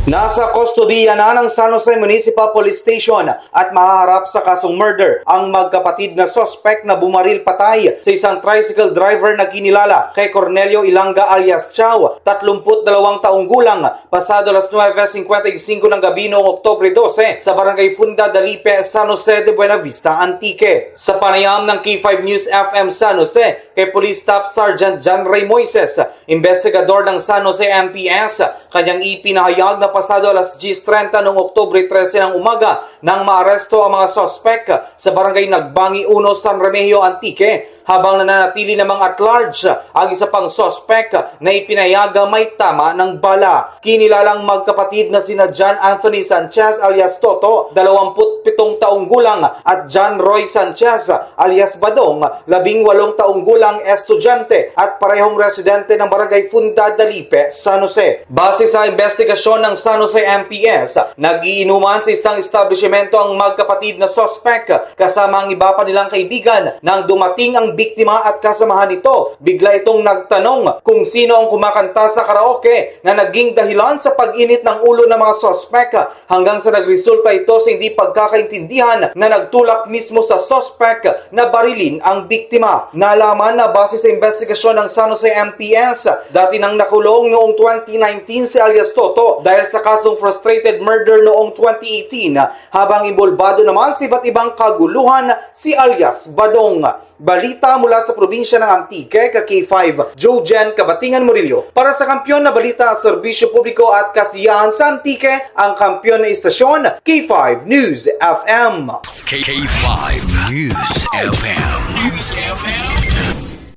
Nasa kustodiya na ng San Jose Municipal Police Station at mahaharap sa kasong murder ang magkapatid na suspect na bumaril patay sa isang tricycle driver na kinilala kay Cornelio Ilanga alias Chow, 32 taong gulang, pasado alas 9:55 ng gabi noong Oktubre 12 sa Barangay Funda Dalipe, San Jose de Buenavista, Antique. Sa panayam ng K5 News FM San Jose kay Police Staff Sergeant John Ray Moises, investigador ng San Jose MPS, kanyang ipinahayag na pasado alas 10:30 noong Oktubre 13 ng umaga nang maaresto ang mga sospek sa Barangay Nagbangi 1, San Remigio, Antique, habang nananatili namang at large ang isa pang sospek na ipinayaga may tama ng bala. Kinilalang magkapatid na sina John Anthony Sanchez alias Toto, 27 taong gulang, at John Roy Sanchez alias Badong, 18 taong gulang, estudyante at parehong residente ng Barangay Funda Dalipe, San Jose. Base sa investigasyon ng San Jose MPS, nagiinuman sa isang establishmento ang magkapatid na sospek kasama ang iba pa nilang kaibigan. Nang dumating ang biktima at kasamahan nito, bigla itong nagtanong kung sino ang kumakanta sa karaoke na naging dahilan sa pag-init ng ulo ng mga sospek, hanggang sa nagresulta ito sa hindi pagkakaintindihan na nagtulak mismo sa sospek na barilin ang biktima. Nalaman na base sa investigasyon ng San Jose MPS, dati nang nakulong noong 2019 si alias Toto dahil sa kasong frustrated murder noong 2018, habang involvado naman sa iba't ibang kaguluhan si alias Badong. Balita mula sa probinsya ng Antique, K5, Jojen Kabatingan Murillo. Para sa kampyon na balita, serbisyo publiko at kasiyahan sa Antique, ang kampyon na istasyon, K5 News FM. K5 News FM.